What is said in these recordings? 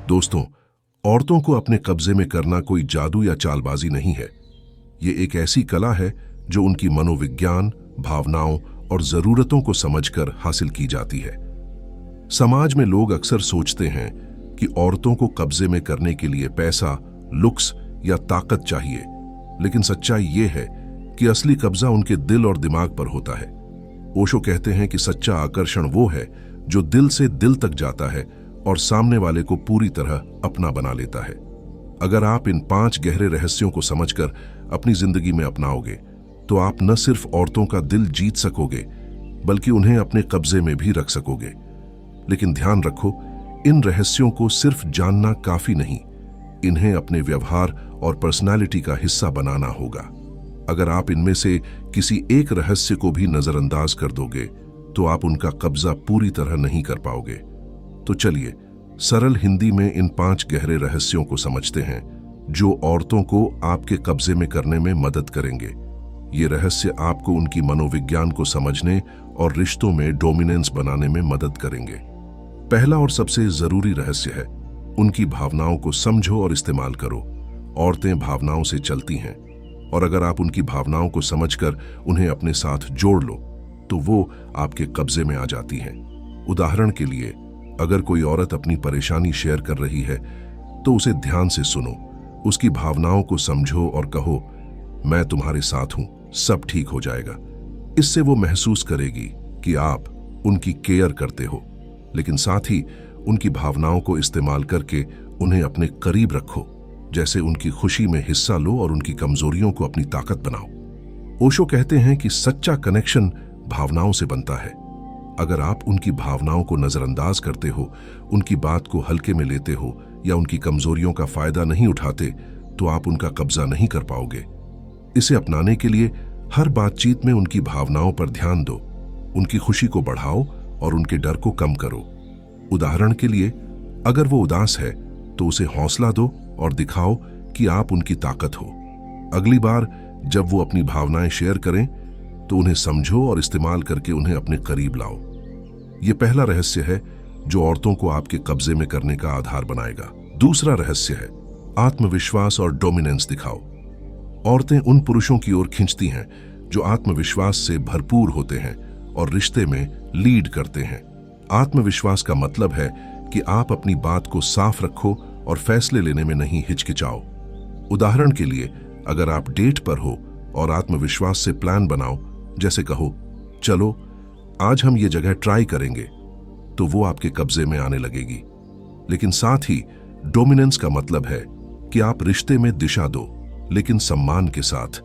दोस्तों, औरतों को अपने कब्जे में करना कोई जादू या चालबाजी नहीं है। ये एक ऐसी कला है जो उनकी मनोविज्ञान, भावनाओं और जरूरतों को समझकर हासिल की जाती है। समाज में लोग अक्सर सोचते हैं कि औरतों को कब्जे में करने के लिए पैसा, लुक्स या ताकत चाहिए, लेकिन सच्चाई ये है कि असली कब्जा उनके दिल और दिमाग पर होता है। ओशो कहते हैं कि सच्चा आकर्षण वो है जो दिल से दिल तक जाता है और सामने वाले को पूरी तरह अपना बना लेता है। अगर आप इन 5 गहरे रहस्यों को समझकर अपनी जिंदगी में अपनाओगे, तो आप न सिर्फ औरतों का दिल जीत सकोगे, बल्कि उन्हें अपने कब्जे में भी रख सकोगे। लेकिन ध्यान रखो, इन रहस्यों को सिर्फ जानना काफी नहीं, इन्हें अपने व्यवहार और पर्सनालिटी का हिस्सा बनाना होगा। अगर आप इनमें से किसी एक रहस्य को भी नजरअंदाज कर दोगे, तो आप उनका कब्जा पूरी तरह नहीं कर पाओगे। तो चलिए सरल हिंदी में इन 5 गहरे रहस्यों को समझते हैं, जो औरतों को आपके कब्जे में करने में मदद करेंगे। ये रहस्य आपको उनकी मनोविज्ञान को समझने और रिश्तों में डोमिनेंस बनाने में मदद करेंगे। पहला और सबसे जरूरी रहस्य है, उनकी भावनाओं को समझो और इस्तेमाल करो। औरतें भावनाओं से चलती हैं, और अगर आप उनकी भावनाओं को समझकर उन्हें अपने साथ जोड़ लो, तो वो आपके कब्जे में आ जाती हैं। उदाहरण के लिए, अगर कोई औरत अपनी परेशानी शेयर कर रही है, तो उसे ध्यान से सुनो, उसकी भावनाओं को समझो और कहो, मैं तुम्हारे साथ हूं, सब ठीक हो जाएगा। इससे वो महसूस करेगी कि आप उनकी केयर करते हो, लेकिन साथ ही उनकी भावनाओं को इस्तेमाल करके उन्हें अपने करीब रखो। जैसे उनकी खुशी में हिस्सा लो और उनकी कमजोरियों को अपनी ताकत बनाओ। ओशो कहते हैं कि सच्चा कनेक्शन भावनाओं से बनता है। अगर आप उनकी भावनाओं को नजरअंदाज करते हो, उनकी बात को हल्के में लेते हो या उनकी कमजोरियों का फायदा नहीं उठाते, तो आप उनका कब्जा नहीं कर पाओगे। इसे अपनाने के लिए हर बातचीत में उनकी भावनाओं पर ध्यान दो, उनकी खुशी को बढ़ाओ और उनके डर को कम करो। उदाहरण के लिए, अगर वो उदास है, तो उसे हौसला दो और दिखाओ कि आप उनकी ताकत हो। अगली बार जब वो अपनी भावनाएं शेयर करें, तो उन्हें समझो और इस्तेमाल करके उन्हें अपने करीब लाओ। ये पहला रहस्य है जो औरतों को आपके कब्जे में करने का आधार बनाएगा। दूसरा रहस्य है, आत्मविश्वास और डोमिनेंस दिखाओ। औरतें उन पुरुषों की ओर खींचती हैं जो आत्मविश्वास से भरपूर होते हैं और रिश्ते में लीड करते हैं। आत्मविश्वास का मतलब है कि आप अपनी बात को साफ रखो और फैसले लेने में नहीं हिचकिचाओ। उदाहरण के लिए, अगर आप डेट पर हो और आत्मविश्वास से प्लान बनाओ, जैसे कहो, चलो आज हम ये जगह ट्राई करेंगे, तो वो आपके कब्जे में आने लगेगी। लेकिन साथ ही डोमिनेंस का मतलब है कि आप रिश्ते में दिशा दो, लेकिन सम्मान के साथ।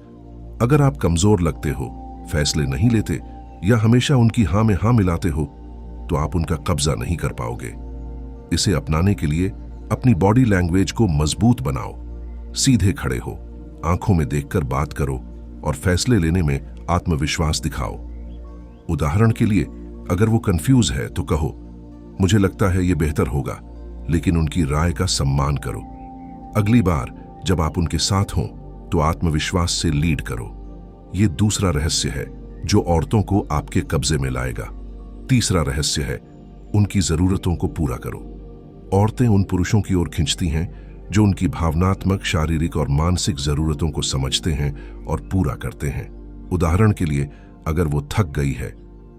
अगर आप कमजोर लगते हो, फैसले नहीं लेते या हमेशा उनकी हां में हां मिलाते हो, तो आप उनका कब्जा नहीं कर पाओगे। इसे अपनाने के लिए अपनी बॉडी लैंग्वेज को मजबूत बनाओ। सीधे खड़े हो, आंखों में देखकर बात करो और फैसले लेने में आत्मविश्वास दिखाओ। उदाहरण के लिए, अगर वो कंफ्यूज है, तो कहो, मुझे लगता है ये बेहतर होगा, लेकिन उनकी राय का सम्मान करो। अगली बार जब आप उनके साथ हों, तो आत्मविश्वास से लीड करो। ये दूसरा रहस्य है जो औरतों को आपके कब्जे में लाएगा। तीसरा रहस्य है, उनकी जरूरतों को पूरा करो। औरतें उन पुरुषों की ओर खींचती हैं जो उनकी भावनात्मक, शारीरिक और मानसिक जरूरतों को समझते हैं और पूरा करते हैं। उदाहरण के लिए, अगर वो थक गई है,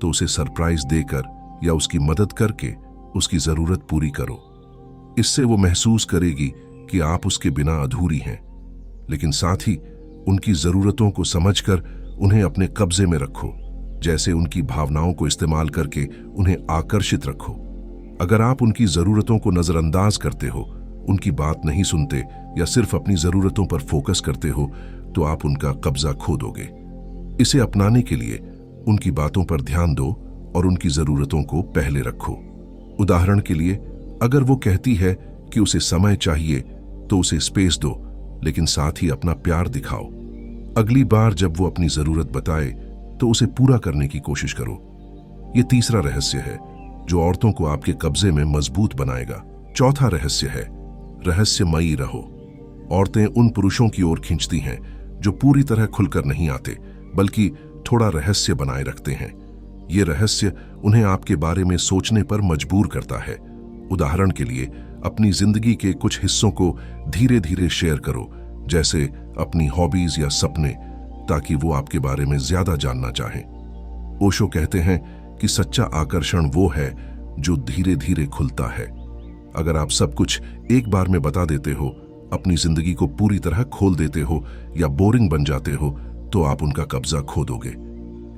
तो उसे सरप्राइज देकर या उसकी मदद करके उसकी जरूरत पूरी करो। इससे वो महसूस करेगी कि आप उसके बिना अधूरी हैं। लेकिन साथ ही उनकी जरूरतों को समझकर उन्हें अपने कब्जे में रखो। जैसे उनकी भावनाओं को इस्तेमाल करके उन्हें आकर्षित रखो। अगर आप उनकी जरूरतों को नजरअंदाज करते हो, उनकी बात नहीं सुनते या सिर्फ अपनी जरूरतों पर फोकस करते हो, तो आप उनका कब्जा खो दोगे। इसे अपनाने के लिए उनकी बातों पर ध्यान दो और उनकी जरूरतों को पहले रखो। उदाहरण के लिए, अगर वो कहती है कि उसे समय चाहिए, तो उसे स्पेस दो, लेकिन साथ ही अपना प्यार दिखाओ। अगली बार जब वो अपनी जरूरत बताए, तो उसे पूरा करने की कोशिश करो। ये तीसरा रहस्य है जो औरतों को आपके कब्जे में मजबूत बनाएगा। चौथा रहस्य है, रहस्यमयी रहो। औरतें उन पुरुषों की ओर खींचती हैं जो पूरी तरह खुलकर नहीं आते, बल्कि थोड़ा रहस्य बनाए रखते हैं। ये रहस्य उन्हें आपके बारे में सोचने पर मजबूर करता है उदाहरण के लिए अपनी जिंदगी के कुछ हिस्सों को धीरे धीरे शेयर करो, जैसे अपनी हॉबीज या सपने, ताकि वो आपके बारे में ज्यादा जानना चाहें। ओशो कहते हैं कि सच्चा आकर्षण वो है जो धीरे धीरे खुलता है। अगर आप सब कुछ एक बार में बता देते हो, अपनी जिंदगी को पूरी तरह खोल देते हो या बोरिंग बन जाते हो, तो आप उनका कब्जा खो दोगे।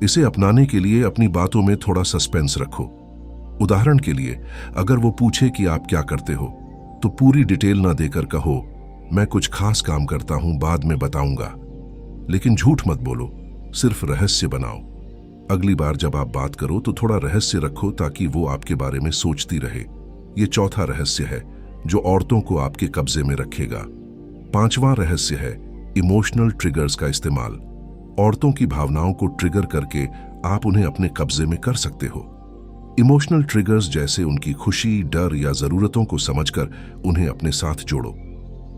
इसे अपनाने के लिए अपनी बातों में थोड़ा सस्पेंस रखो। उदाहरण के लिए, अगर वो पूछे कि आप क्या करते हो, तो पूरी डिटेल ना देकर कहो, मैं कुछ खास काम करता हूं, बाद में बताऊंगा। लेकिन झूठ मत बोलो, सिर्फ रहस्य बनाओ। अगली बार जब आप बात करो तो थोड़ा रहस्य रखो, ताकि वो आपके बारे में सोचती रहे। ये चौथा रहस्य है जो औरतों को आपके कब्जे में रखेगा। पांचवां रहस्य है इमोशनल ट्रिगर्स का इस्तेमाल। औरतों की भावनाओं को ट्रिगर करके आप उन्हें अपने कब्जे में कर सकते हो। इमोशनल ट्रिगर्स जैसे उनकी खुशी, डर या जरूरतों को समझकर उन्हें अपने साथ जोड़ो।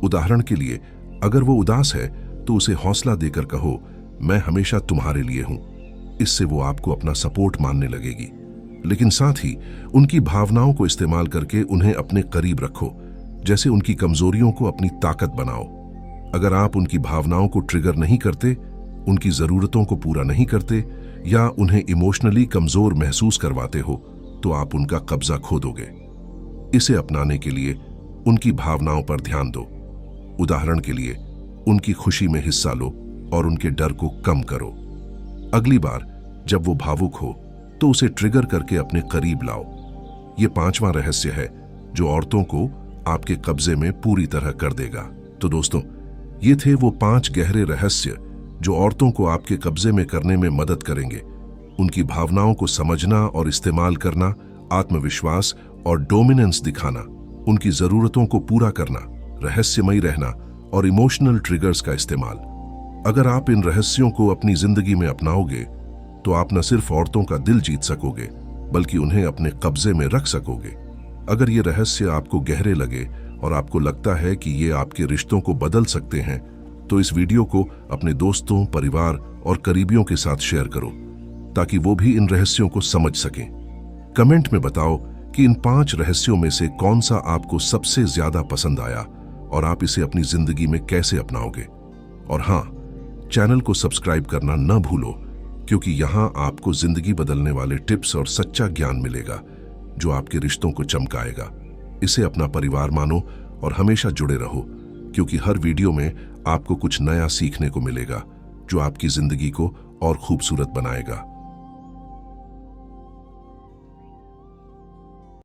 उदाहरण के लिए, अगर वो उदास है तो उसे हौसला देकर कहो, मैं हमेशा तुम्हारे लिए हूं। इससे वो आपको अपना सपोर्ट मानने लगेगी। लेकिन साथ ही उनकी भावनाओं को इस्तेमाल करके उन्हें अपने करीब रखो, जैसे उनकी कमजोरियों को अपनी ताकत बनाओ। अगर आप उनकी भावनाओं को ट्रिगर नहीं करते, उनकी जरूरतों को पूरा नहीं करते या उन्हें इमोशनली कमजोर महसूस करवाते हो, तो आप उनका कब्जा खो दोगे। इसे अपनाने के लिए उनकी भावनाओं पर ध्यान दो। उदाहरण के लिए, उनकी खुशी में हिस्सा लो और उनके डर को कम करो। अगली बार जब वो भावुक हो तो उसे ट्रिगर करके अपने करीब लाओ। ये पांचवां रहस्य है जो औरतों को आपके कब्जे में पूरी तरह कर देगा। तो दोस्तों, ये थे वो 5 गहरे रहस्य जो औरतों को आपके कब्जे में करने में मदद करेंगे। उनकी भावनाओं को समझना और इस्तेमाल करना, आत्मविश्वास और डोमिनेंस दिखाना, उनकी जरूरतों को पूरा करना, रहस्यमयी रहना और इमोशनल ट्रिगर्स का इस्तेमाल। अगर आप इन रहस्यों को अपनी जिंदगी में अपनाओगे तो आप न सिर्फ औरतों का दिल जीत सकोगे, बल्कि उन्हें अपने कब्जे में रख सकोगे। अगर ये रहस्य आपको गहरे लगे और आपको लगता है कि ये आपके रिश्तों को बदल सकते हैं, तो इस वीडियो को अपने दोस्तों, परिवार और करीबियों के साथ शेयर करो, ताकि वो भी इन रहस्यों को समझ सकें। कमेंट में बताओ कि इन 5 रहस्यों में से कौन सा आपको सबसे ज्यादा पसंद आया और आप इसे अपनी जिंदगी में कैसे अपनाओगे। और हाँ, चैनल को सब्सक्राइब करना न भूलो, क्योंकि यहाँ आपको जिंदगी बदलने वाले टिप्स और सच्चा ज्ञान मिलेगा जो आपके रिश्तों को चमकाएगा। इसे अपना परिवार मानो और हमेशा जुड़े रहो, क्योंकि हर वीडियो में आपको कुछ नया सीखने को मिलेगा जो आपकी जिंदगी को और खूबसूरत बनाएगा।